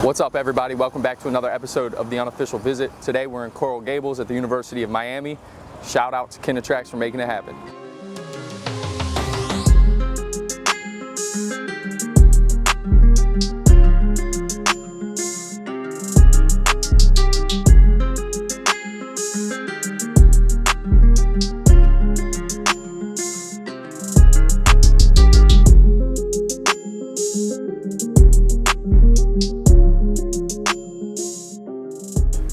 What's up, everybody? Welcome back to another episode of The Unofficial Visit. Today we're in Coral Gables at the University of Miami. Shout out to Kindertracks for making it happen.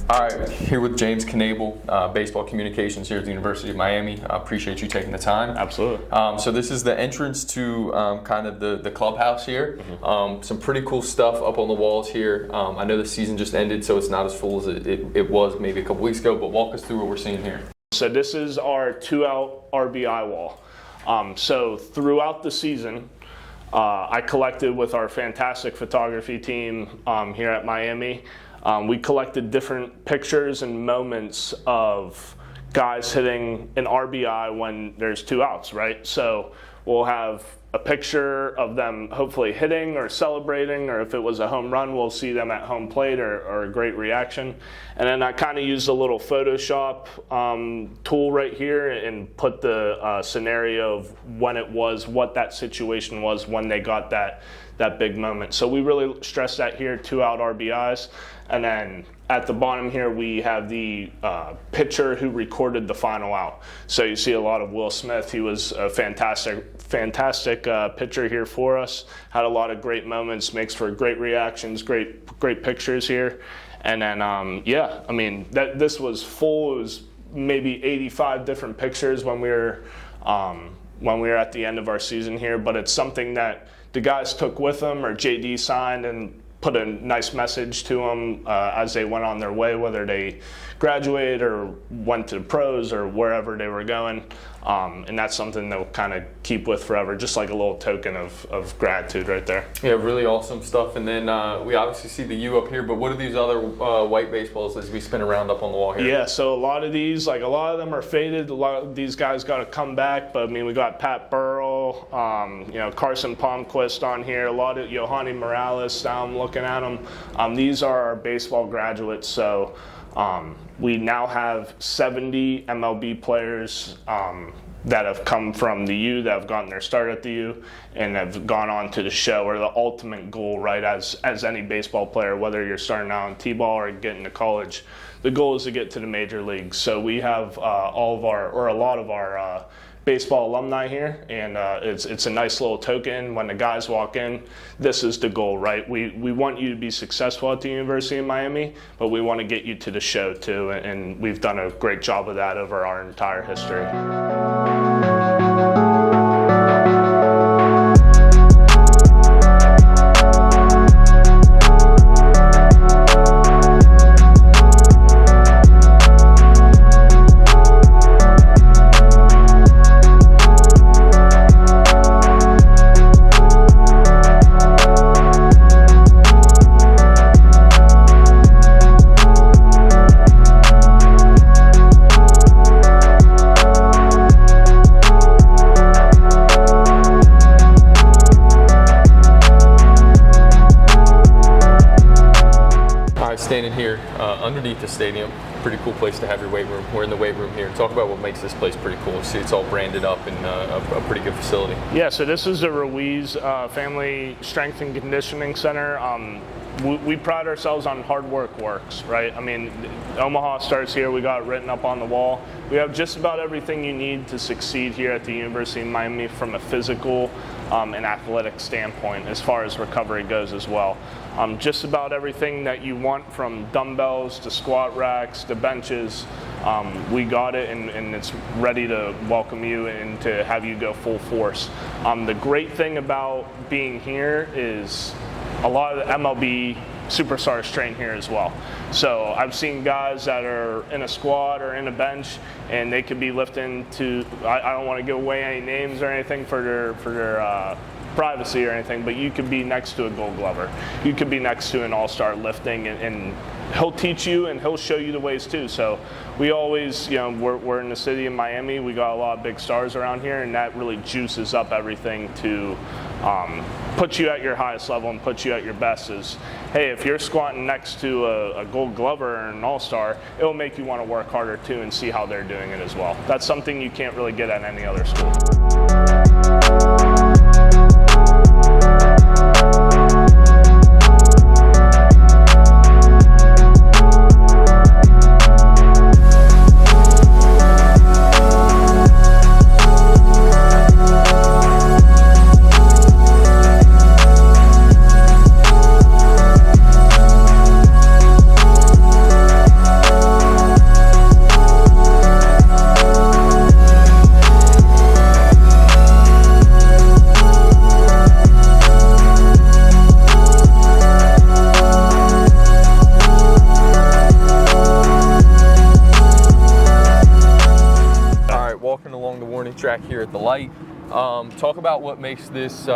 All right, here with James Knable, Baseball Communications here at the University of Miami. I appreciate you taking the time. Absolutely. So this is the entrance to kind of the clubhouse here. Some pretty cool stuff up on the walls here. I know the season just ended, so it's not as full as it was maybe a couple weeks ago, but walk us through what we're seeing here. So this is our 2-out RBI wall. So throughout the season, I collected with our fantastic photography team here at Miami. We collected different pictures and moments of guys hitting an RBI when there's 2 outs, right? So we'll have a picture of them hopefully hitting or celebrating, or if it was a home run, we'll see them at home plate or a great reaction. And then I kind of used a little Photoshop tool right here and put the scenario of when it was, what that situation was when they got that big moment. So we really stress that here, 2-out RBIs. And then at the bottom here, we have the pitcher who recorded the final out. So you see a lot of Will Smith. He was a fantastic pitcher here for us. Had a lot of great moments, makes for great reactions, great pictures here. And then, yeah, I mean, this was full. It was maybe 85 different pictures when we were at the end of our season here. But it's something that the guys took with them, or JD signed and put a nice message to them as they went on their way, whether they graduated or went to the pros or wherever they were going. And that's something they'll kind of keep with forever, just like a little token of gratitude right there. Yeah, really awesome stuff. And then we obviously see the U up here, but what are these other white baseballs as we spin around up on the wall here? Yeah, so a lot of these, like a lot of them are faded. A lot of these guys got to come back, but I mean, we got Pat Burrell, Carson Palmquist on here, a lot of Yohani Morales, now I'm looking at them. These are our baseball graduates, so we now have 70 MLB players that have come from the U, that have gotten their start at the U, and have gone on to the show, or the ultimate goal, right, as any baseball player, whether you're starting out in T-ball or getting to college, the goal is to get to the major leagues. So we have a lot of our baseball alumni here, and it's a nice little token. When the guys walk in, this is the goal, right? We want you to be successful at the University of Miami, but we want to get you to the show too, and we've done a great job of that over our entire history. Standing here underneath the stadium, pretty cool place to have your weight room. We're in the weight room here. Talk about what makes this place pretty cool. See, it's all branded up and a pretty good facility. Yeah, so this is the Ruiz Family Strength and Conditioning Center. We pride ourselves on hard work works, right? I mean, Omaha starts here. We got it written up on the wall. We have just about everything you need to succeed here at the University of Miami from a physical and athletic standpoint, as far as recovery goes as well. Just about everything that you want, from dumbbells to squat racks to benches, we got it, and it's ready to welcome you and to have you go full force. The great thing about being here is a lot of the MLB superstars train here as well. So I've seen guys that are in a squat or in a bench, and they could be lifting to, I don't want to give away any names or anything for their privacy or anything, but you could be next to a Gold Glover. You could be next to an all-star lifting, and he'll teach you and he'll show you the ways too. So we always, we're in the city of Miami. We got a lot of big stars around here, and that really juices up everything to puts you at your highest level and puts you at your best is, hey, if you're squatting next to a Gold Glover or an All-Star, it'll make you want to work harder too and see how they're doing it as well. That's something you can't really get at any other school. Track here at the light. Talk about what makes this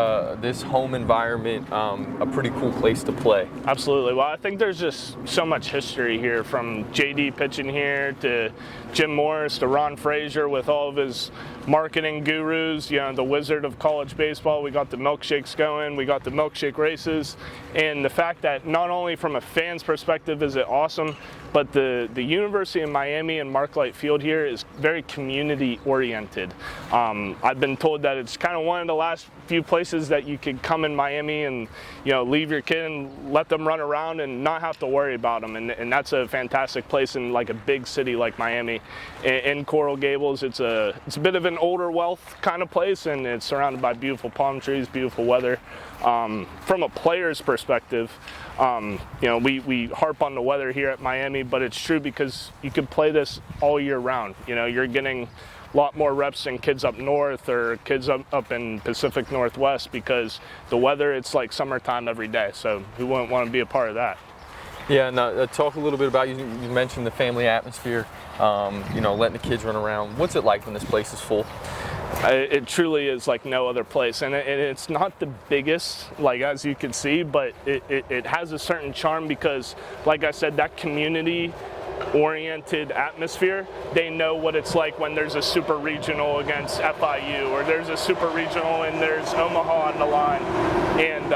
this home environment a pretty cool place to play. Absolutely. Well, I think there's just so much history here, from JD pitching here to Jim Morris to Ron Frazier with all of his marketing gurus, you know, the wizard of college baseball. We got the milkshakes going, we got the milkshake races, and the fact that not only from a fan's perspective is it awesome, but the University of Miami and Marklight Field here is very community oriented. I've been told that it's kind of one of the last few places that you could come in Miami and, you know, leave your kid and let them run around and not have to worry about them, and that's a fantastic place in like a big city like Miami. In Coral Gables, it's a bit of an older wealth kind of place, and it's surrounded by beautiful palm trees, beautiful weather. From a player's perspective, you know, we harp on the weather here at Miami, but it's true because you could play this all year round. You know, you're getting a lot more reps than kids up north or kids up in Pacific Northwest, because the weather, it's like summertime every day. So who wouldn't want to be a part of that? Yeah, now talk a little bit about, you mentioned the family atmosphere, you know, letting the kids run around. What's it like when this place is full? It truly is like no other place, and it's not the biggest, like as you can see, but it has a certain charm because, like I said, that community oriented atmosphere, they know what it's like when there's a super regional against FIU, or there's a super regional and there's Omaha on the line, and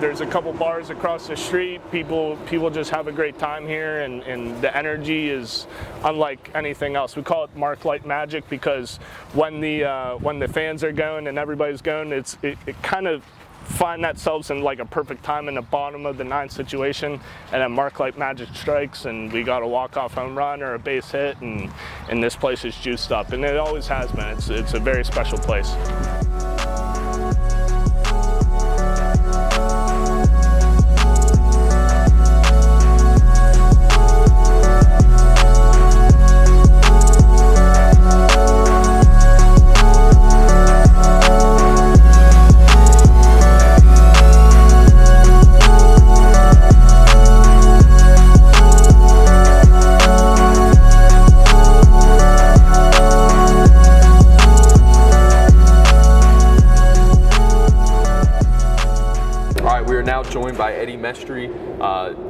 there's a couple bars across the street. People just have a great time here, and the energy is unlike anything else. We call it Marklight magic because when the fans are going and everybody's going, it kind of find themselves in like a perfect time in the bottom of the ninth situation, and then Marklight magic strikes and we got a walk-off home run or a base hit, and this place is juiced up, and it always has been. It's a very special place. Joined by Eddie Mestry,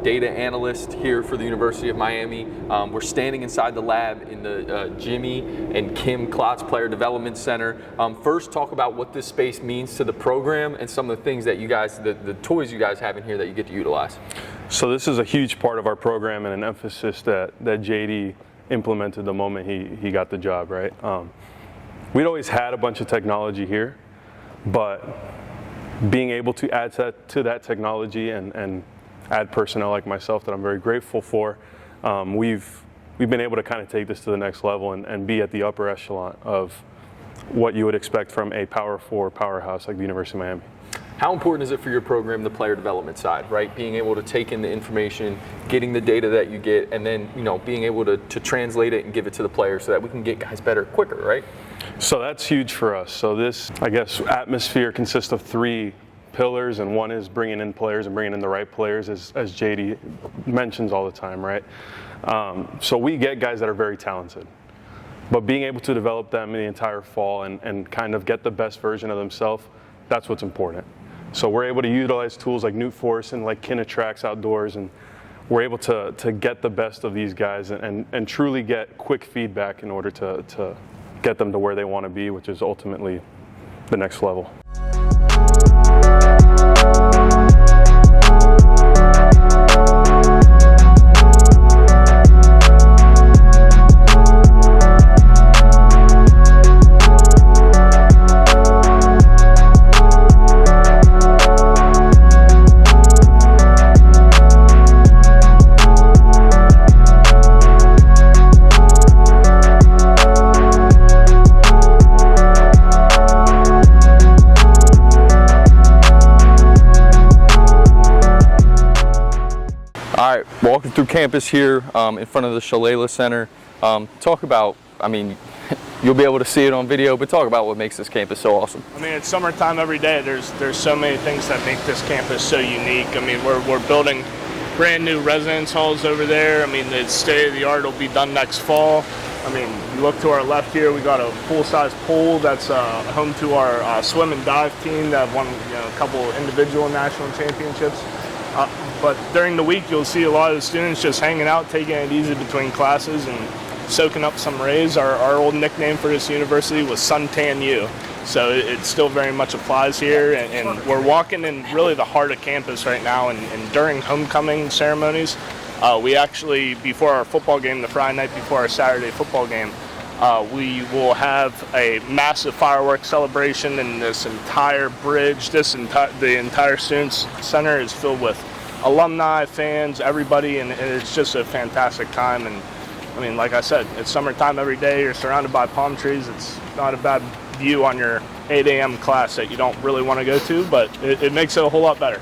data analyst here for the University of Miami. We're standing inside the lab in the Jimmy and Kim Klotz Player Development Center. First, talk about what this space means to the program and some of the things that you guys, the toys you guys have in here that you get to utilize. So this is a huge part of our program and an emphasis that JD implemented the moment he got the job, right? We'd always had a bunch of technology here, but being able to add to that technology and add personnel like myself that I'm very grateful for, we've been able to kind of take this to the next level and be at the upper echelon of what you would expect from a Power 4 powerhouse like the University of Miami. How important is it for your program, the player development side, right? Being able to take in the information, getting the data that you get, and then, you know, being able to translate it and give it to the players so that we can get guys better quicker, right? So that's huge for us. So this, I guess, atmosphere consists of 3 pillars, and one is bringing in players and bringing in the right players, as JD mentions all the time, right? So we get guys that are very talented, but being able to develop them in the entire fall and kind of get the best version of themselves, that's what's important. So we're able to utilize tools like Newt Force and like Kinetrax outdoors, and we're able to get the best of these guys and truly get quick feedback in order to get them to where they want to be, which is ultimately the next level. All right, walking through campus here in front of the Shalala Center. Talk about, I mean, you'll be able to see it on video, but talk about what makes this campus so awesome. I mean, it's summertime every day. There's so many things that make this campus so unique. I mean, we're building brand new residence halls over there. I mean, the state of the art will be done next fall. I mean, you look to our left here, we got a full-size pool that's home to our swim and dive team that won a couple individual national championships. But during the week, you'll see a lot of the students just hanging out, taking it easy between classes and soaking up some rays. Our old nickname for this university was Suntan U. So it still very much applies here. And we're walking in really the heart of campus right now. And during homecoming ceremonies, we actually, before our football game, the Friday night before our Saturday football game, we will have a massive fireworks celebration, and this entire bridge, the entire Students Center is filled with alumni, fans, everybody, and it's just a fantastic time. And I mean, like I said, it's summertime every day. You're surrounded by palm trees. It's not a bad view on your 8 a.m. class that you don't really want to go to, but it makes it a whole lot better.